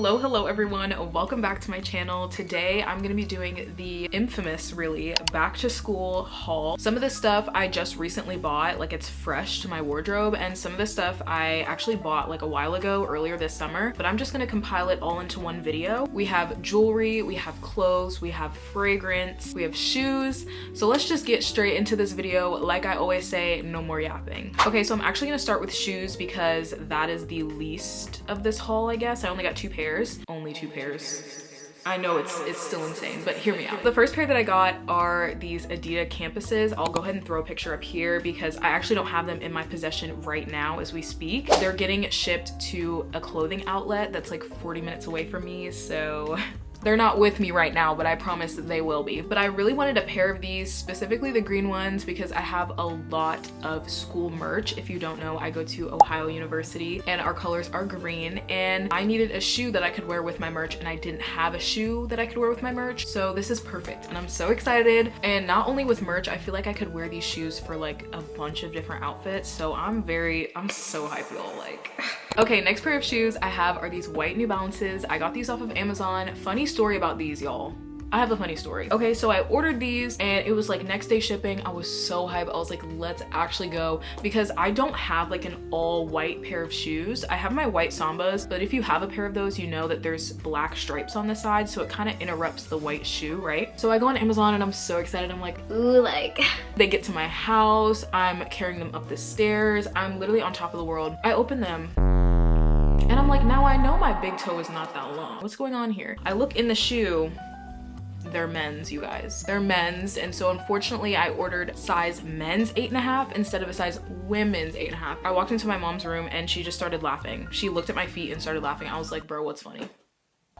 Hello everyone, welcome back to my channel. Today I'm gonna be doing the infamous, really, back to school haul. Some of this stuff I just recently bought, like it's fresh to my wardrobe, and some of this stuff I actually bought like a while ago, earlier this summer, but I'm just gonna compile it all into one video. We have jewelry, we have clothes, we have fragrance, we have shoes. So let's just get straight into this video. Like I always say, no more yapping. Okay, so I'm actually gonna start with shoes because that is the least of this haul, I guess. I only got two pairs. Only two pairs. I know it's still insane, but hear me out. The first pair that I got are these Adidas Campuses. I'll go ahead and throw a picture up here because I actually don't have them in my possession right now as we speak. They're getting shipped to a clothing outlet that's like 40 minutes away from me, so they're not with me right now, but I promise that they will be. But I really wanted a pair of these, specifically the green ones, because I have a lot of school merch. If you don't know, I go to Ohio University and our colors are green, and I needed a shoe that I could wear with my merch, and I didn't have a shoe that I could wear with my merch. So this is perfect, and I'm so excited. And not only with merch, I feel like I could wear these shoes for like a bunch of different outfits. So I'm so hyped, y'all, like. Okay, next pair of shoes I have are these white New Balances. I got these off of Amazon. Funny story about these, y'all. I have a funny story. Okay, so I ordered these and it was like next day shipping. I was so hyped. I was like, let's actually go, because I don't have like an all white pair of shoes. I have my white Sambas, but if you have a pair of those, you know that there's black stripes on the side, so it kind of interrupts the white shoe, right? So I go on Amazon and I'm so excited. I'm like, ooh, like. They get to my house. I'm carrying them up the stairs. I'm literally on top of the world. I open them. And I'm like, now I know my big toe is not that long. What's going on here? I look in the shoe. They're men's, you guys. They're men's. And so unfortunately I ordered size men's 8.5 instead of a size women's 8.5. I walked into my mom's room and she just started laughing. She looked at my feet and started laughing. I was like, bro, what's funny?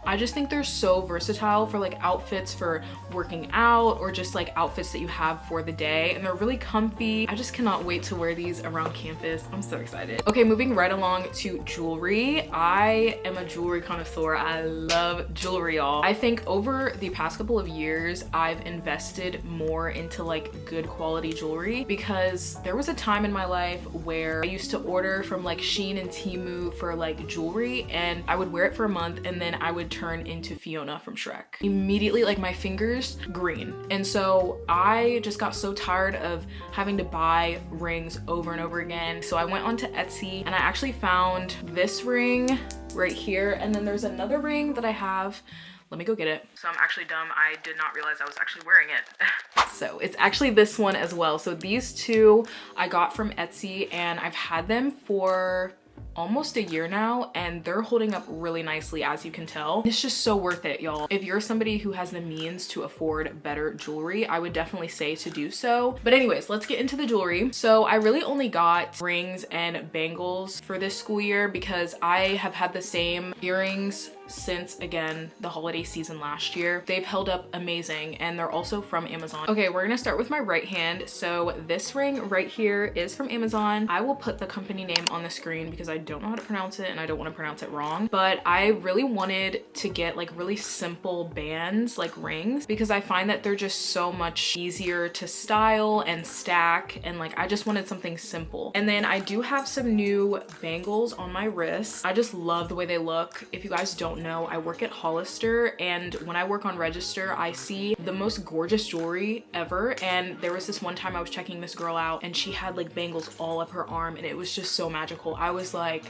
I just think they're so versatile for like outfits for working out or just like outfits that you have for the day, and they're really comfy. I just cannot wait to wear these around campus. I'm so excited. Okay, moving right along to jewelry. I am a jewelry connoisseur. I love jewelry, y'all. I think over the past couple of years, I've invested more into like good quality jewelry, because there was a time in my life where I used to order from like Shein and Temu for like jewelry, and I would wear it for a month and then I would turn into Fiona from Shrek. Immediately, like my fingers green. And so I just got so tired of having to buy rings over and over again. So I went onto Etsy and I actually found this ring right here. And then there's another ring that I have. Let me go get it. So I'm actually dumb. I did not realize I was actually wearing it. So it's actually this one as well. So these two I got from Etsy and I've had them for almost a year now, and they're holding up really nicely, as you can tell. It's just so worth it, y'all. If you're somebody who has the means to afford better jewelry, I would definitely say to do so. But anyways, let's get into the jewelry. So I really only got rings and bangles for this school year because I have had the same earrings since, again, the holiday season last year. They've held up amazing, and they're also from Amazon. Okay, we're gonna start with my right hand. So this ring right here is from Amazon. I will put the company name on the screen because I don't know how to pronounce it and I don't want to pronounce it wrong, but I really wanted to get like really simple bands, like rings, because I find that they're just so much easier to style and stack, and like I just wanted something simple. And then I do have some new bangles on my wrist. I just love the way they look. If you guys don't know, I work at Hollister, and when I work on register, I see the most gorgeous jewelry ever. And there was this one time I was checking this girl out and she had like bangles all up her arm, and it was just so magical. I was like,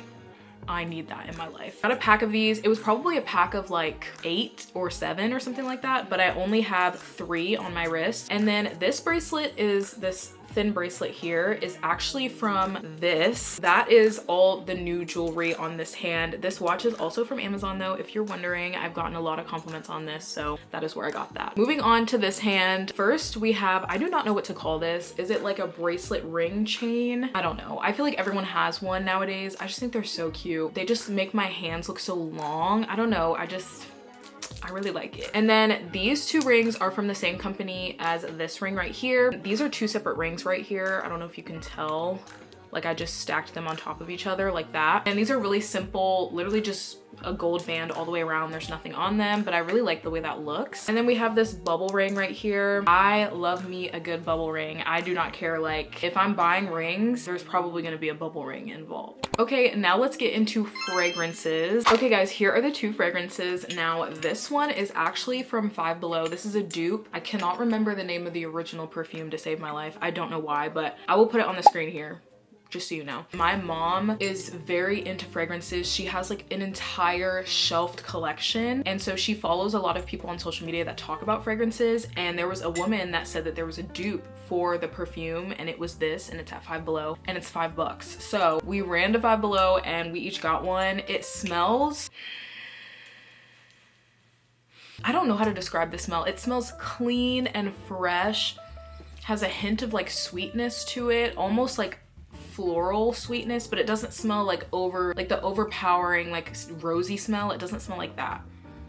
I need that in my life. Got a pack of these. It was probably a pack of like 8 or 7 or something like that, but I only have 3 on my wrist. And then this bracelet is this thin bracelet here is actually from this. That is all the new jewelry on this hand. This watch is also from Amazon though, if you're wondering. I've gotten a lot of compliments on this, so that is where I got that. Moving on to this hand. First we have, I do not know what to call this. Is it like a bracelet ring chain? I don't know. I feel like everyone has one nowadays. I just think they're so cute. They just make my hands look so long. I don't know. I really like it. And then these two rings are from the same company as this ring right here. These are two separate rings right here. I don't know if you can tell. Like I just stacked them on top of each other like that. And these are really simple, literally just a gold band all the way around. There's nothing on them, but I really like the way that looks. And then we have this bubble ring right here. I love me a good bubble ring. I do not care, like if I'm buying rings, there's probably gonna be a bubble ring involved. Okay, now let's get into fragrances. Okay guys, here are the two fragrances. Now this one is actually from Five Below. This is a dupe. I cannot remember the name of the original perfume to save my life. I don't know why, but I will put it on the screen here, just so you know. My mom is very into fragrances. She has like an entire shelved collection. And so she follows a lot of people on social media that talk about fragrances. And there was a woman that said that there was a dupe for the perfume, and it was this, and it's at Five Below, and it's $5. So we ran to Five Below and we each got one. It smells, I don't know how to describe the smell. It smells clean and fresh, has a hint of like sweetness to it, almost like floral sweetness, but it doesn't smell like the overpowering like rosy smell. It doesn't smell like that.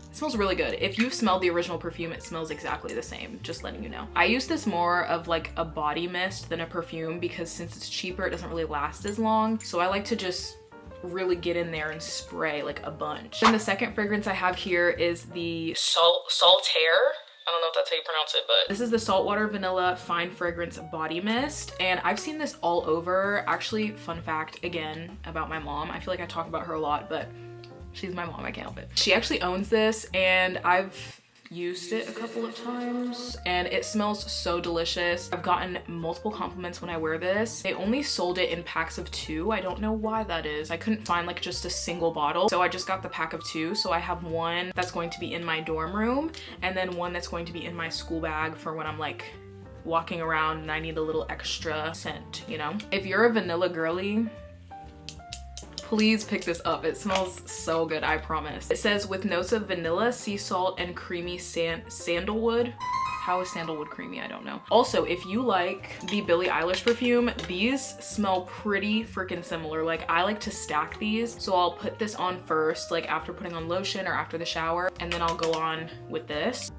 It smells really good. If you've smelled the original perfume, it smells exactly the same, just letting you know. I use this more of like a body mist than a perfume because since it's cheaper, it doesn't really last as long. So I like to just really get in there and spray like a bunch. Then the second fragrance I have here is the Saltaire. I don't know if that's how you pronounce it, but this is the Saltwater Vanilla Fine Fragrance Body Mist. And I've seen this all over. Actually, fun fact again about my mom. I feel like I talk about her a lot, but she's my mom, I can't help it. She actually owns this and I've used it a couple of times and it smells so delicious. I've gotten multiple compliments when I wear this. They only sold it in packs of 2. I don't know why that is. I couldn't find like just a single bottle, so I just got the pack of 2. So I have one that's going to be in my dorm room and then one that's going to be in my school bag for when I'm like walking around and I need a little extra scent, you know? If you're a vanilla girly, please pick this up. It smells so good, I promise. It says with notes of vanilla, sea salt, and creamy sandalwood. How is sandalwood creamy? I don't know. Also, if you like the Billie Eilish perfume, these smell pretty freaking similar. Like I like to stack these. So I'll put this on first, like after putting on lotion or after the shower, and then I'll go on with this.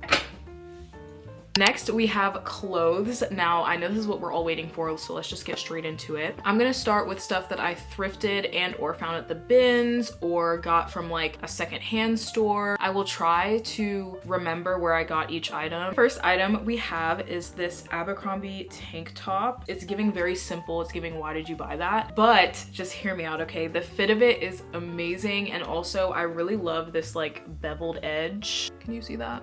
Next, we have clothes. Now, I know this is what we're all waiting for, so let's just get straight into it. I'm gonna start with stuff that I thrifted and or found at the bins or got from like a secondhand store. I will try to remember where I got each item. First item we have is this Abercrombie tank top. It's giving very simple. It's giving, why did you buy that? But just hear me out, okay? The fit of it is amazing, and also I really love this like beveled edge. Can you see that?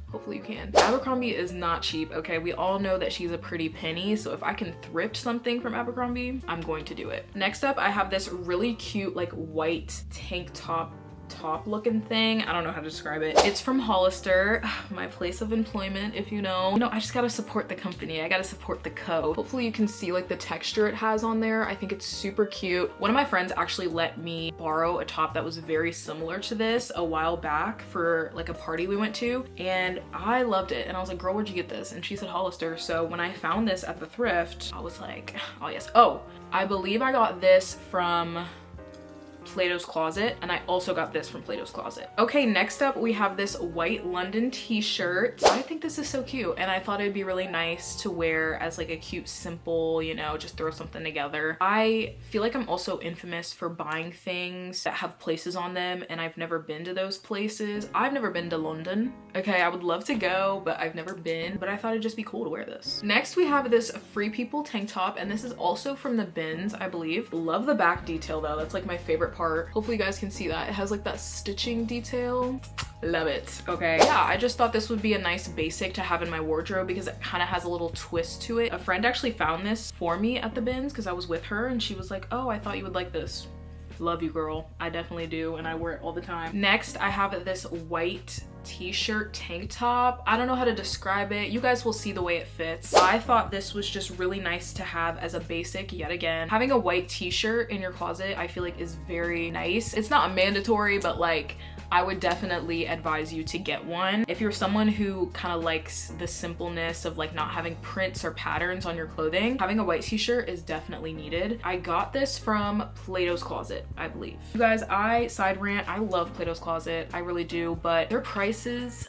Hopefully you can. Abercrombie is not cheap, okay? We all know that she's a pretty penny, so if I can thrift something from Abercrombie, I'm going to do it. Next up, I have this really cute like white tank top looking thing. I don't know how to describe it. It's from Hollister, my place of employment, if you know. You know, I just gotta support the company. I gotta support the co. Hopefully you can see like the texture it has on there. I think it's super cute. One of my friends actually let me borrow a top that was very similar to this a while back for like a party we went to, and I loved it. And I was like, girl, where'd you get this? And she said Hollister. So when I found this at the thrift, I was like, oh yes. Oh, I believe I got this from Plato's Closet, and I also got this from Plato's Closet. Okay, next up we have this white London t-shirt. I think this is so cute, and I thought it'd be really nice to wear as like a cute, simple, you know, just throw something together. I feel like I'm also infamous for buying things that have places on them, and I've never been to those places. I've never been to London. Okay, I would love to go, but I've never been, but I thought it'd just be cool to wear this. Next we have this Free People tank top, and this is also from the bins, I believe. Love the back detail though. That's like my favorite part. Hopefully you guys can see that. It has like that stitching detail. Love it. Okay, yeah, I just thought this would be a nice basic to have in my wardrobe because it kind of has a little twist to it. A friend actually found this for me at the bins because I was with her, and she was like, oh, I thought you would like this. Love you, girl. I definitely do, and I wear it all the time. Next, I have this white t-shirt tank top. I don't know how to describe it. You guys will see the way it fits. I thought this was just really nice to have as a basic yet again. Having a white t-shirt in your closet, I feel like is very nice. It's not mandatory, but like, I would definitely advise you to get one. If you're someone who kind of likes the simpleness of like not having prints or patterns on your clothing, having a white t-shirt is definitely needed. I got this from Plato's Closet, I believe. You guys, side rant, I love Plato's Closet, I really do, but their prices,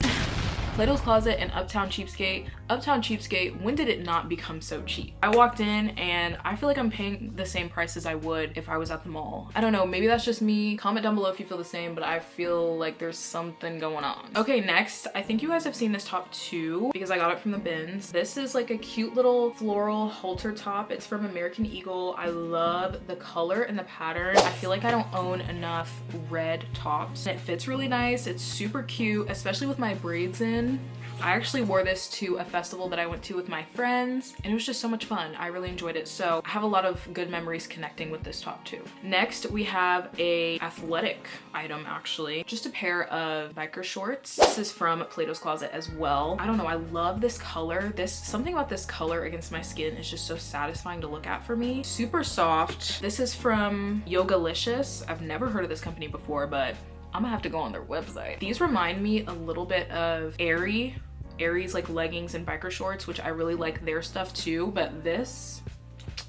Plato's Closet and Uptown Cheapskate, Uptown cheapskate, when did it not become so cheap? I walked in and I feel like I'm paying the same price as I would if I was at the mall. I don't know, maybe that's just me. Comment down below if you feel the same, but I feel like there's something going on. Okay, next, I think you guys have seen this top too because I got it from the bins. This is like a cute little floral halter top. It's from American Eagle. I love the color and the pattern. I feel like I don't own enough red tops. It fits really nice. It's super cute, especially with my braids in. I actually wore this to a festival that I went to with my friends and it was just so much fun. I really enjoyed it. So I have a lot of good memories connecting with this top too. Next, we have a athletic item actually. Just a pair of biker shorts. This is from Plato's Closet as well. I don't know, I love this color. Something about this color against my skin is just so satisfying to look at for me. Super soft. This is from Yogalicious. I've never heard of this company before, but I'm gonna have to go on their website. These remind me a little bit of Aerie's like leggings and biker shorts, which I really like their stuff too, but this,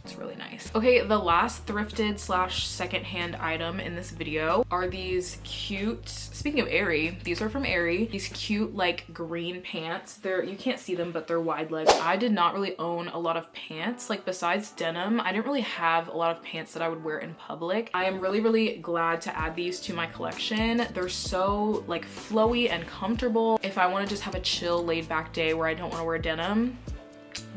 it's really nice. Okay, the last thrifted slash secondhand item in this video are these cute, speaking of Aerie, these are from Aerie, these cute like green pants. You can't see them, but they're wide leg. I did not really own a lot of pants. Like besides denim, I didn't really have a lot of pants that I would wear in public. I am really, really glad to add these to my collection. They're so like flowy and comfortable. If I want to just have a chill laid back day where I don't want to wear denim,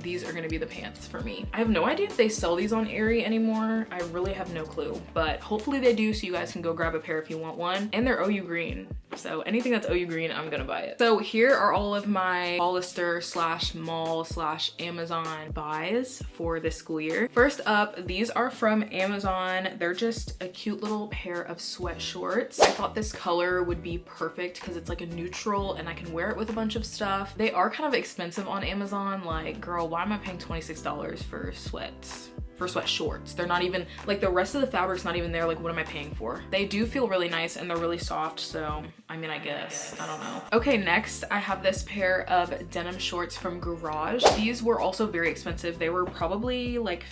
these are gonna be the pants for me. I have no idea if they sell these on Aerie anymore. I really have no clue, but hopefully they do, so you guys can go grab a pair if you want one. And they're OU green, so anything that's OU green, I'm gonna buy it. So here are all of my Hollister slash mall slash Amazon buys for this school year. First up, these are from Amazon. They're just a cute little pair of sweat shorts. I thought this color would be perfect because it's like a neutral and I can wear it with a bunch of stuff. They are kind of expensive on Amazon. Like, girl, why am I paying $26 for sweat shorts? They're not even, like the rest of the fabric's not even there. Like, what am I paying for? They do feel really nice and they're really soft, so I mean, I guess, I don't know. Okay, next I have this pair of denim shorts from Garage. These were also very expensive. They were probably like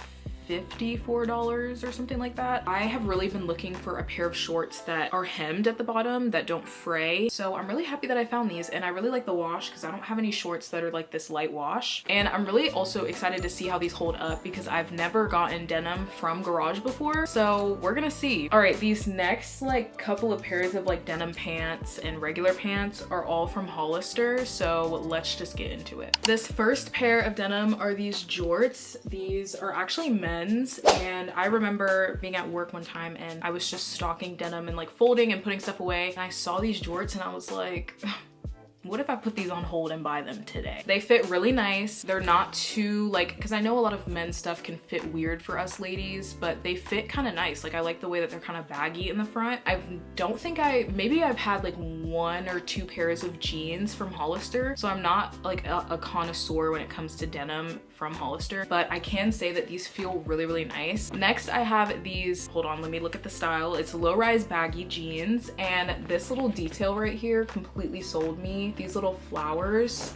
$54 or something like that. I have really been looking for a pair of shorts that are hemmed at the bottom that don't fray. So I'm really happy that I found these, and I really like the wash because I don't have any shorts that are like this light wash. And I'm really also excited to see how these hold up because I've never gotten denim from Garage before. So we're gonna see. All right, these next like couple of pairs of like denim pants and regular pants are all from Hollister. So let's just get into it. This first pair of denim are these jorts. These are actually men's, and I remember being at work one time and I was just stocking denim and like folding and putting stuff away, and I saw these jorts and I was like, what if I put these on hold and buy them today? They fit really nice. They're not too like, because I know a lot of men's stuff can fit weird for us ladies, but they fit kind of nice. Like I like the way that they're kind of baggy in the front. Maybe I've had like 1 or 2 pairs of jeans from Hollister, so I'm not like a connoisseur when it comes to denim from Hollister, but I can say that these feel really, really nice. Next, I have these, hold on, let me look at the style. It's low-rise baggy jeans, and this little detail right here completely sold me. These little flowers,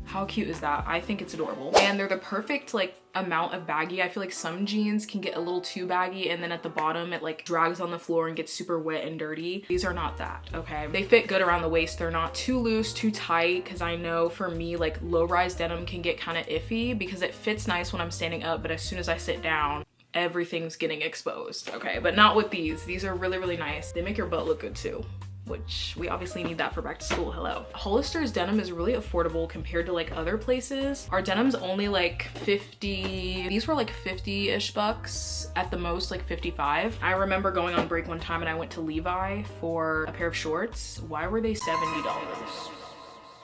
how cute is that? I think it's adorable. And they're the perfect like amount of baggy. I feel like some jeans can get a little too baggy and then at the bottom it like drags on the floor and gets super wet and dirty. These are not that, okay? They fit good around the waist. They're not too loose, too tight, because I know for me like low-rise denim can get kind of iffy because it fits nice when I'm standing up, but as soon as I sit down, everything's getting exposed, okay? But not with these. These are really, really nice. They make your butt look good too, which we obviously need that for back to school, hello. Hollister's denim is really affordable compared to like other places. Our denim's only like 50, these were like 50-ish bucks, at the most like 55. I remember going on break one time and I went to Levi for a pair of shorts. Why were they $70?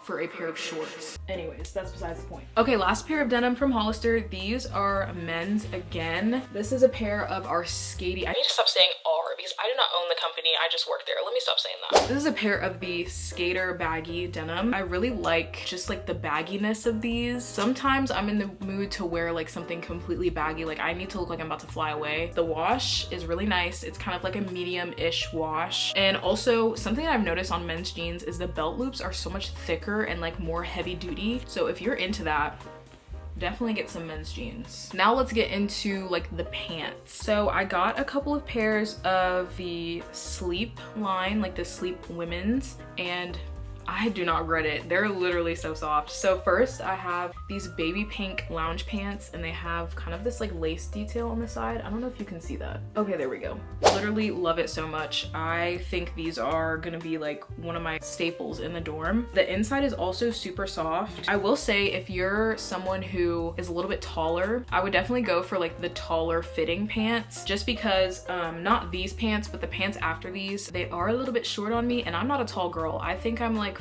For a pair of shorts. Anyways, that's besides the point. Okay, last pair of denim from Hollister. These are men's again. This is a pair of our skatey. I need to stop saying R because I do not own the company. I just work there. Let me stop saying that. This is a pair of the skater baggy denim. I really like just like the bagginess of these. Sometimes I'm in the mood to wear like something completely baggy. Like I need to look like I'm about to fly away. The wash is really nice. It's kind of like a medium-ish wash. And also something I've noticed on men's jeans is the belt loops are so much thicker and like more heavy duty. So if you're into that, definitely get some men's jeans. Now let's get into like the pants. So I got a couple of pairs of the Sleep line, like the Sleep women's, and I do not regret it. They're literally so soft. So first I have these baby pink lounge pants, and they have kind of this like lace detail on the side. I don't know if you can see that. Okay, there we go. Literally love it so much. I think these are gonna be like one of my staples in the dorm. The inside is also super soft. I will say, if you're someone who is a little bit taller, I would definitely go for like the taller fitting pants, just because not these pants, but the pants after these, they are a little bit short on me, and I'm not a tall girl. I think I'm like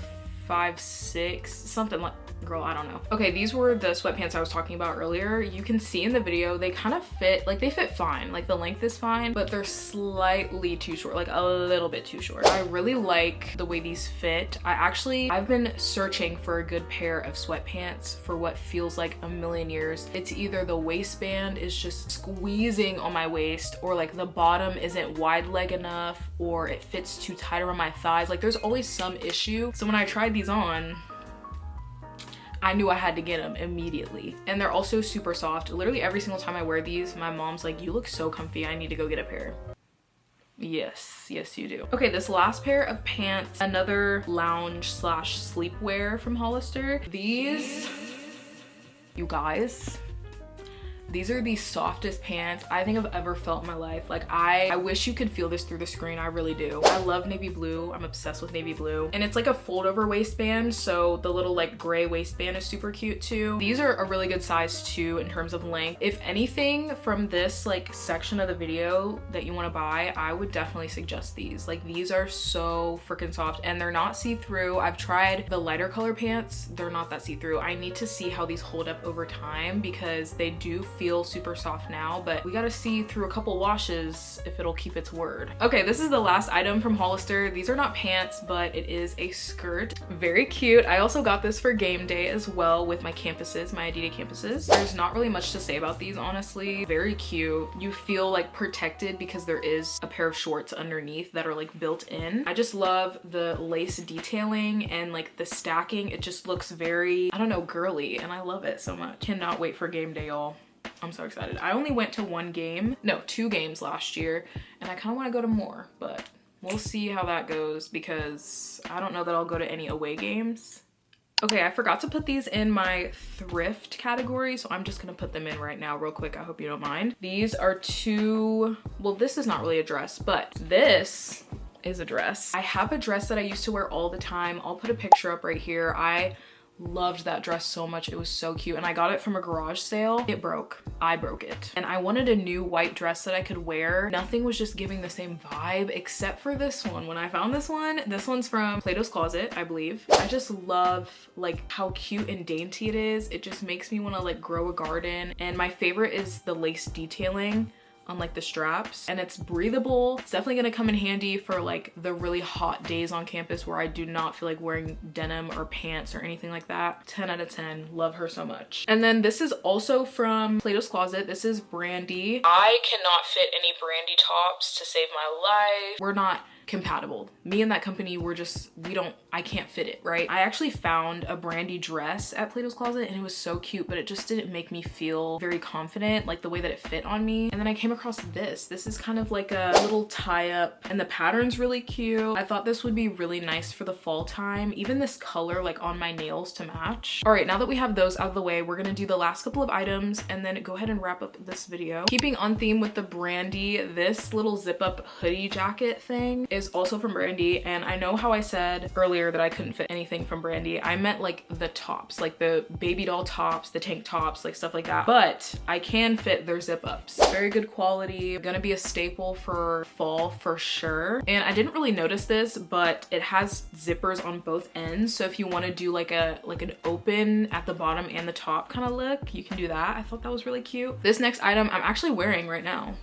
5'6", something like, girl, I don't know. Okay, these were the sweatpants I was talking about earlier. You can see in the video, they kind of fit, like they fit fine. Like the length is fine, but they're slightly too short, like a little bit too short. I really like the way these fit. I've been searching for a good pair of sweatpants for what feels like a million years. It's either the waistband is just squeezing on my waist, or like the bottom isn't wide leg enough, or it fits too tight around my thighs. Like there's always some issue. So when I tried these on, I knew I had to get them immediately. And they're also super soft. Literally every single time I wear these, my mom's like, you look so comfy, I need to go get a pair. Yes, yes you do. Okay, this last pair of pants, another lounge slash sleepwear from Hollister. These, you guys, these are the softest pants I think I've ever felt in my life. Like I wish you could feel this through the screen. I really do. I love navy blue. I'm obsessed with navy blue. And it's like a fold over waistband, so the little like gray waistband is super cute too. These are a really good size too in terms of length. If anything from this like section of the video that you want to buy, I would definitely suggest these. Like these are so freaking soft, and they're not see-through. I've tried the lighter color pants. They're not that see-through. I need to see how these hold up over time, because they do feel super soft now, but we gotta see through a couple washes if it'll keep its word. Okay, this is the last item from Hollister. These are not pants, but it is a skirt. Very cute. I also got this for game day as well with my campuses, my Adidas campuses. There's not really much to say about these, honestly. Very cute. You feel like protected because there is a pair of shorts underneath that are like built in. I just love the lace detailing and like the stacking. It just looks very, I don't know, girly, and I love it so much. Cannot wait for game day, y'all. I'm so excited. I only went to 2 games last year, and I kind of want to go to more, but we'll see how that goes, because I don't know that I'll go to any away games. Okay, I forgot to put these in my thrift category, so I'm just gonna put them in right now real quick. I hope you don't mind. These are two, well, this is not really a dress, but this is a dress. I have a dress that I used to wear all the time. I'll put a picture up right here. I loved that dress so much. It was so cute, and I got it from a garage sale. It broke. I broke it, and I wanted a new white dress that I could wear. Nothing was just giving the same vibe except for this one. When I found this one's from Plato's Closet, I believe. I just love like how cute and dainty it is. It just makes me want to like grow a garden, and my favorite is the lace detailing on like the straps, and it's breathable. It's definitely gonna come in handy for like the really hot days on campus where I do not feel like wearing denim or pants or anything like that. 10 out of 10, love her so much. And then this is also from Plato's Closet. This is Brandy. I cannot fit any Brandy tops to save my life. We're not compatible. Me and that company, I can't fit it, right? I actually found a Brandy dress at Plato's Closet, and it was so cute, but it just didn't make me feel very confident, like the way that it fit on me. And then I came across this. This is kind of like a little tie-up, and the pattern's really cute. I thought this would be really nice for the fall time. Even this color like on my nails to match. All right, now that we have those out of the way, we're gonna do the last couple of items and then go ahead and wrap up this video. Keeping on theme with the Brandy, this little zip-up hoodie jacket thing is also from Brandy, and I know how I said earlier that I couldn't fit anything from Brandy. I meant like the tops, like the baby doll tops, the tank tops, like stuff like that, but I can fit their zip-ups. Very good quality. Gonna be a staple for fall for sure. And I didn't really notice this, but it has zippers on both ends, so if you want to do like an open at the bottom and the top kind of look, you can do that. I thought that was really cute. This next item I'm actually wearing right now.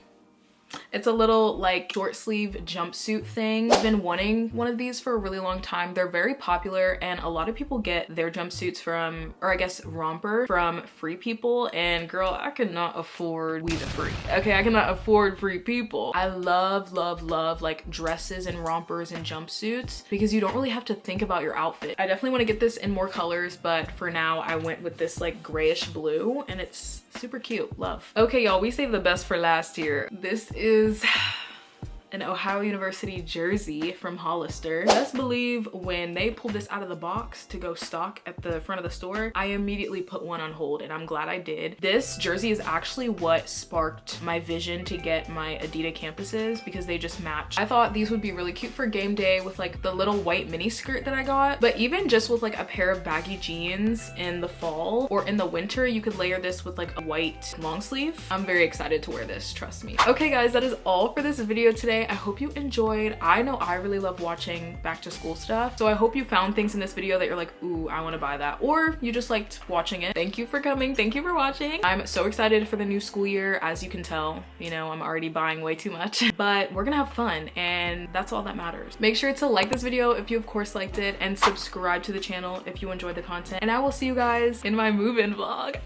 It's a little like short sleeve jumpsuit thing. I've been wanting one of these for a really long time. They're very popular, and a lot of people get their jumpsuits from, or I guess romper, from Free People, and girl, I cannot afford We the Free. Okay, I cannot afford Free People. I love, love, love like dresses and rompers and jumpsuits because you don't really have to think about your outfit. I definitely want to get this in more colors, but for now I went with this like grayish blue, and it's super cute. Love. Okay, y'all, we saved the best for last here. This is an Ohio University jersey from Hollister. Best believe when they pulled this out of the box to go stock at the front of the store, I immediately put one on hold, and I'm glad I did. This jersey is actually what sparked my vision to get my Adidas campuses because they just match. I thought these would be really cute for game day with like the little white mini skirt that I got, but even just with like a pair of baggy jeans in the fall or in the winter, you could layer this with like a white long sleeve. I'm very excited to wear this, trust me. Okay guys, that is all for this video today. I hope you enjoyed. I know I really love watching back to school stuff, so I hope you found things in this video that you're like, ooh, I want to buy that, or you just liked watching it. Thank you for coming. Thank you for watching. I'm so excited for the new school year. As you can tell, you know, I'm already buying way too much, but we're gonna have fun, and that's all that matters. Make sure to like this video if you of course liked it, and subscribe to the channel if you enjoyed the content, and I will see you guys in my move-in vlog.